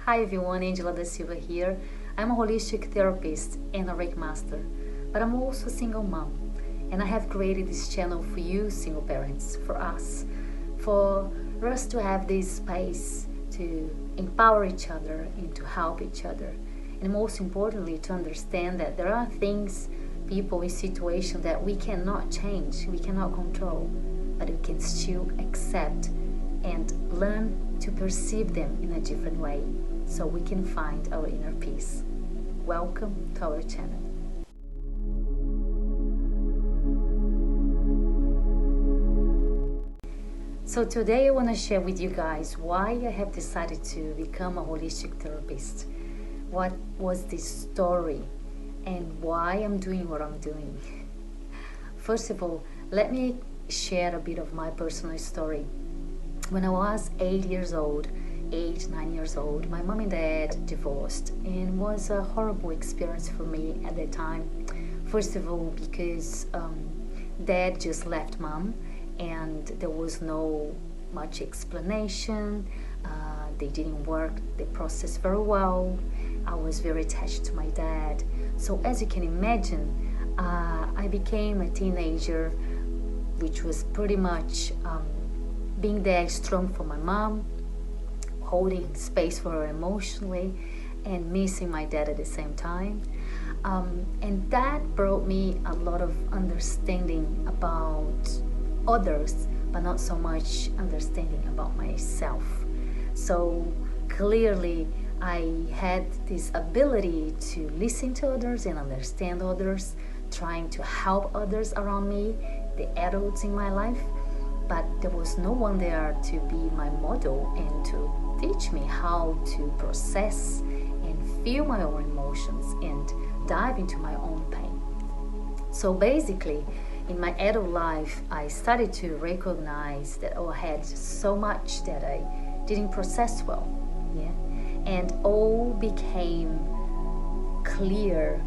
Hi everyone, Angela da Silva here. I'm a holistic therapist and a Reiki Master, but I'm also a single mom, and I have created this channel for you single parents, for us to have this space to empower each other and to help each other, and most importantly to understand that there are things, people in situations that we cannot change, we cannot control, but we can still accept and learn to perceive them in a different way so we can find our inner peace. Welcome to our channel. So today I want to share with you guys why I have decided to become a holistic therapist. What was this story and why I'm doing what I'm doing. First of all, let me share a bit of my personal story. When I was 9 years old, my mom and dad divorced, and was a horrible experience for me at that time. First of all, because dad just left mom, and there was no much explanation. They didn't work the process very well. I was very attached to my dad. So as you can imagine, I became a teenager, which was pretty much being there strong for my mom, holding space for her emotionally, and missing my dad at the same time. And that brought me a lot of understanding about others, but not so much understanding about myself. So clearly I had this ability to listen to others and understand others, trying to help others around me, the adults in my life, but there was no one there to be my model and to teach me how to process and feel my own emotions and dive into my own pain. So basically, in my adult life, I started to recognize that I had so much that I didn't process well, and all became clear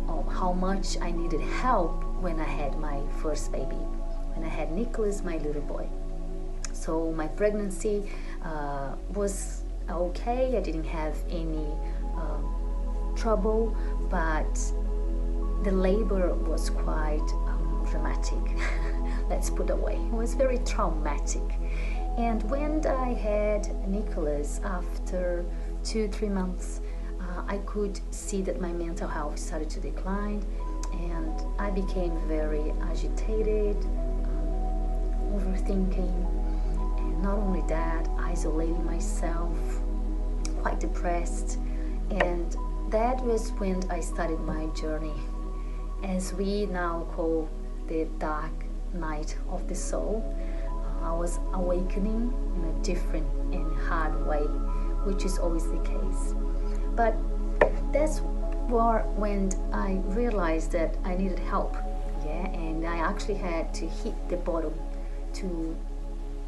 of how much I needed help when I had my first baby, when I had Nicholas, my little boy. So my pregnancy was okay. I didn't have any trouble, but the labor was quite dramatic. Let's put it away. It was very traumatic. And when I had Nicholas, after 2-3 months, I could see that my mental health started to decline, and I became very agitated, overthinking, and not only that, isolating myself, quite depressed. And that was when I started my journey, as we now call the dark night of the soul. I was awakening in a different and hard way, which is always the case. But that's when I realized that I needed help, and I actually had to hit the bottom to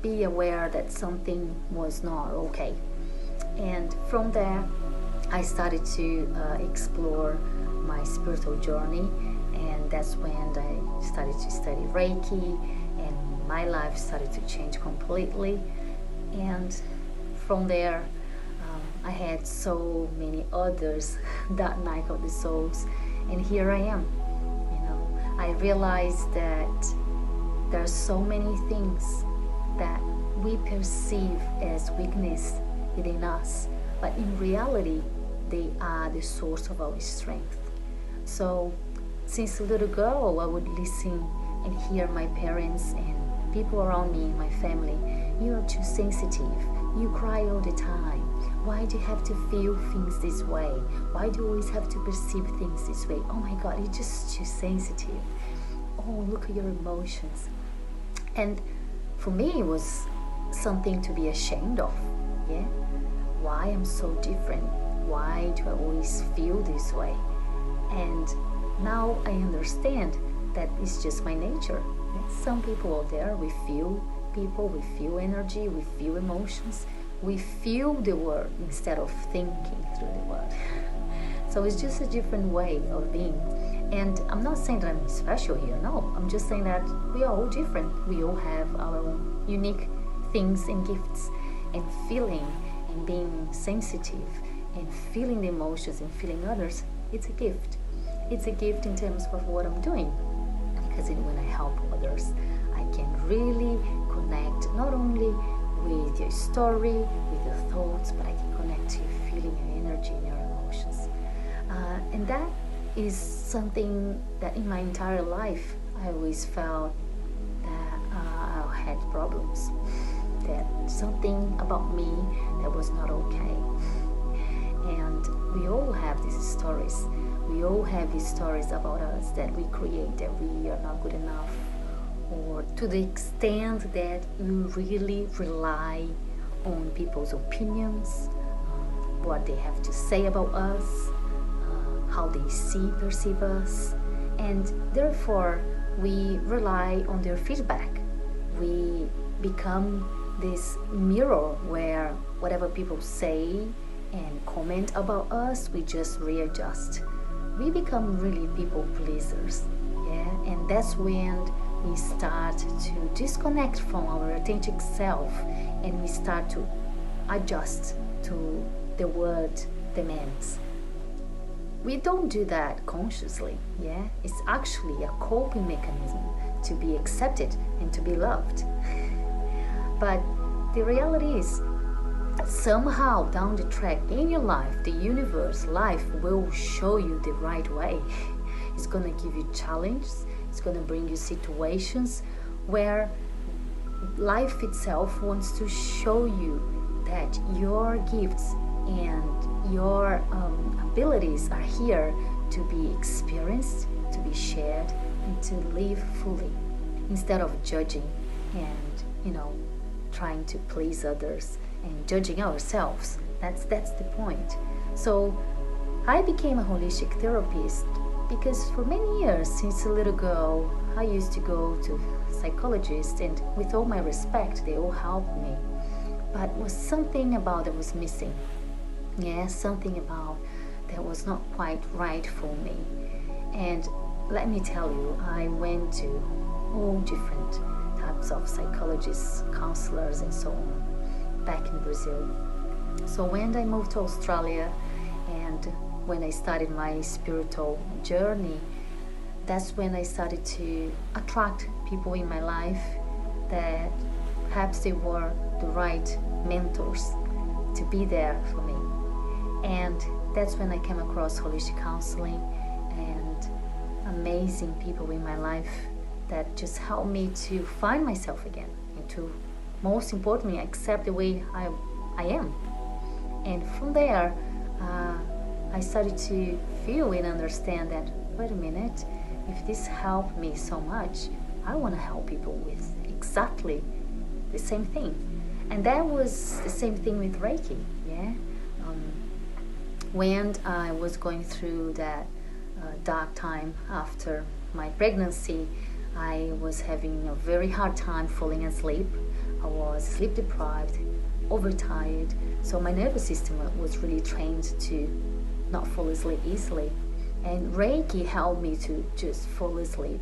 be aware that something was not okay. And from there, I started to explore my spiritual journey, and that's when I started to study Reiki, and my life started to change completely. And from there, I had so many others that night of the souls, and here I am. I realized that there are so many things that we perceive as weakness within us, but in reality they are the source of our strength. So since a little girl, I would listen and hear my parents and people around me, my family, "You are too sensitive, you cry all the time, why do you have to feel things this way, why do you always have to perceive things this way, oh my God, you're just too sensitive, oh look at your emotions." And for me it was something to be ashamed of. Why I'm so different, why do I always feel this way? And now I understand that it's just my nature. Some people out there, we feel people, we feel energy, we feel emotions, we feel the world instead of thinking through the world. So it's just a different way of being. And I'm not saying that I'm special here, no, I'm just saying that we are all different. We all have our own unique things and gifts and feeling and being sensitive and feeling the emotions and feeling others, it's a gift. It's a gift in terms of what I'm doing, because when I help others, I can really connect not only with your story, with your thoughts, but I can connect to your feeling, your energy, and your emotions. And that is something that in my entire life I always felt that I had problems, that something about me that was not okay. And we all have these stories. We all have these stories about us that we create, that we are not good enough, or to the extent that we really rely on people's opinions, what they have to say about us, how they perceive us, and therefore we rely on their feedback. We become this mirror where whatever people say and comment about us, we just readjust. We become really people pleasers, yeah, and that's when we start to disconnect from our authentic self, and we start to adjust to the world demands. We don't do that consciously, yeah. It's actually a coping mechanism to be accepted and to be loved. But the reality is, somehow down the track in your life, the universe, life will show you the right way. It's going to give you challenges. It's going to bring you situations where life itself wants to show you that your gifts and your abilities are here to be experienced, to be shared, and to live fully, instead of judging and trying to please others and judging ourselves. That's the point. So I became a holistic therapist because for many years, since a little girl, I used to go to psychologists, and with all my respect, they all helped me. But was something about that was missing. Yeah, something about that was not quite right for me. And let me tell you, I went to all different types of psychologists, counselors, and so on back in Brazil. So when I moved to Australia and when I started my spiritual journey, that's when I started to attract people in my life that perhaps they were the right mentors to be there for me. And that's when I came across holistic counseling and amazing people in my life that just helped me to find myself again and to, most importantly, accept the way I am. And from there, I started to feel and understand that, wait a minute, if this helped me so much, I want to help people with exactly the same thing. And that was the same thing with Reiki, yeah? When I was going through that dark time after my pregnancy, I was having a very hard time falling asleep. I was sleep deprived, overtired, so my nervous system was really trained to not fall asleep easily. And Reiki helped me to just fall asleep,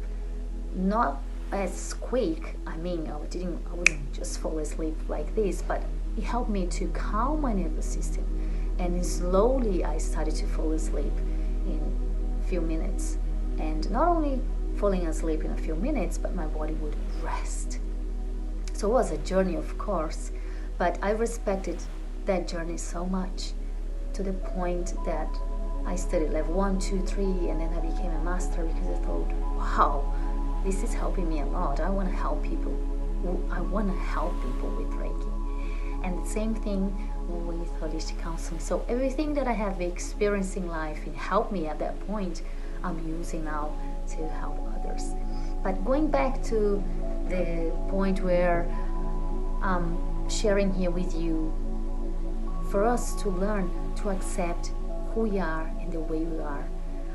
not as quick. I wouldn't just fall asleep like this, but it helped me to calm my nervous system. And slowly I started to fall asleep in a few minutes. And not only falling asleep in a few minutes, but my body would rest. So it was a journey, of course, but I respected that journey so much, to the point that I studied level 1, 2, 3, and then I became a master, because I thought, wow, this is helping me a lot. I want to help people. I want to help people with Reiki. And the same thing with holistic counseling. So everything that I have experienced in life and helped me at that point, I'm using now to help others. But going back to the point where I'm sharing here with you, for us to learn to accept who we are and the way we are.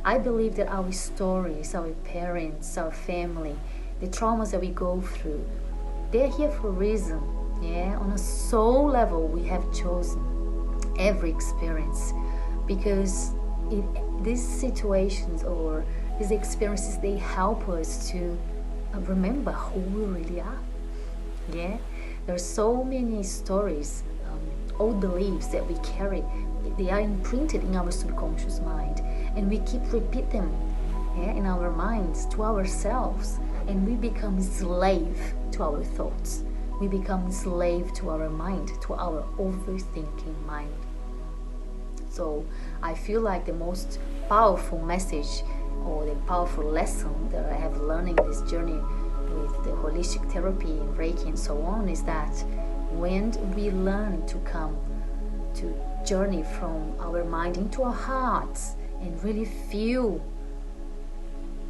I believe that our stories, our parents, our family, the traumas that we go through, they're here for a reason. Yeah, on a soul level, we have chosen every experience, because these situations or these experiences, they help us to remember who we really are. Yeah, there are so many stories old beliefs that we carry, they are imprinted in our subconscious mind, and we keep repeat them in our minds to ourselves, and we become slave to our thoughts. We become slave to our mind, to our overthinking mind. So I feel like the most powerful message or the powerful lesson that I have learned in this journey with the holistic therapy and Reiki and so on is that when we learn to come to journey from our mind into our hearts and really feel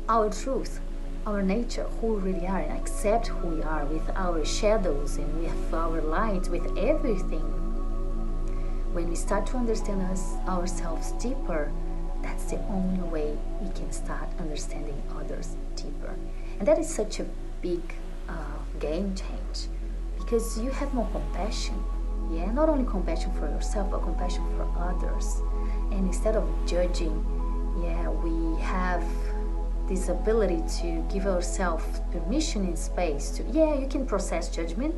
our truth, our nature, who we really are, and accept who we are with our shadows and with our light, with everything. When we start to understand ourselves deeper, that's the only way we can start understanding others deeper. And that is such a big game change, because you have more compassion. Not only compassion for yourself, but compassion for others. And instead of judging, we have this ability to give ourselves permission and space to, you can process judgment.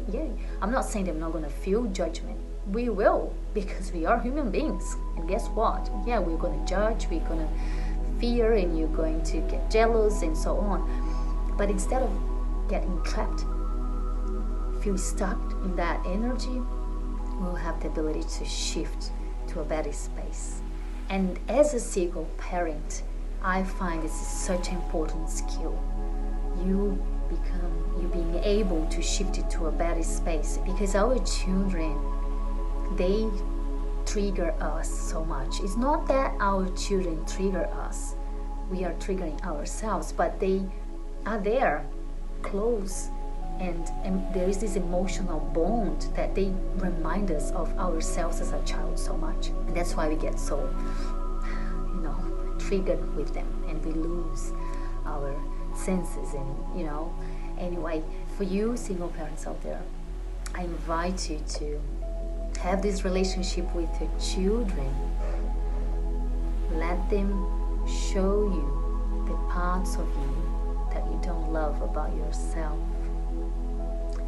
I'm not saying that I'm not going to feel judgment. We will, because we are human beings. And guess what? We're going to judge, we're going to fear, and you're going to get jealous and so on. But instead of getting trapped, feel stuck in that energy, we'll have the ability to shift to a better space. And as a single parent, I find this is such an important skill. You being able to shift it to a better space, because our children, they trigger us so much. It's not that our children trigger us, we are triggering ourselves, but they are there, close, and there is this emotional bond that they remind us of ourselves as a child so much. And that's why we get so triggered with them, and we lose our senses. And anyway, for you single parents out there, I invite you to have this relationship with your children. Let them show you the parts of you that you don't love about yourself.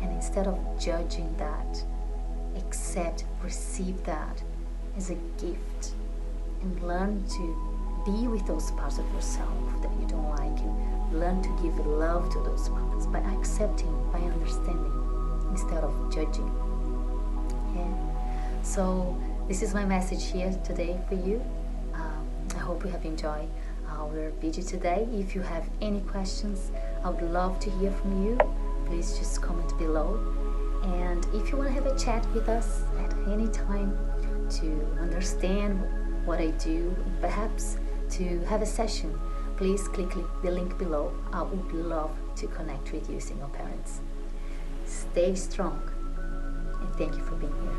And instead of judging that, receive that as a gift, and learn to be with those parts of yourself that you don't like, and learn to give love to those parts by accepting, by understanding, instead of judging. So this is my message here today for you. I hope you have enjoyed our video today. If you have any questions, I would love to hear from you. Please just comment below. And if you want to have a chat with us at any time to understand what I do, perhaps to have a session, please click the link below. I would love to connect with you, single parents. Stay strong, and thank you for being here.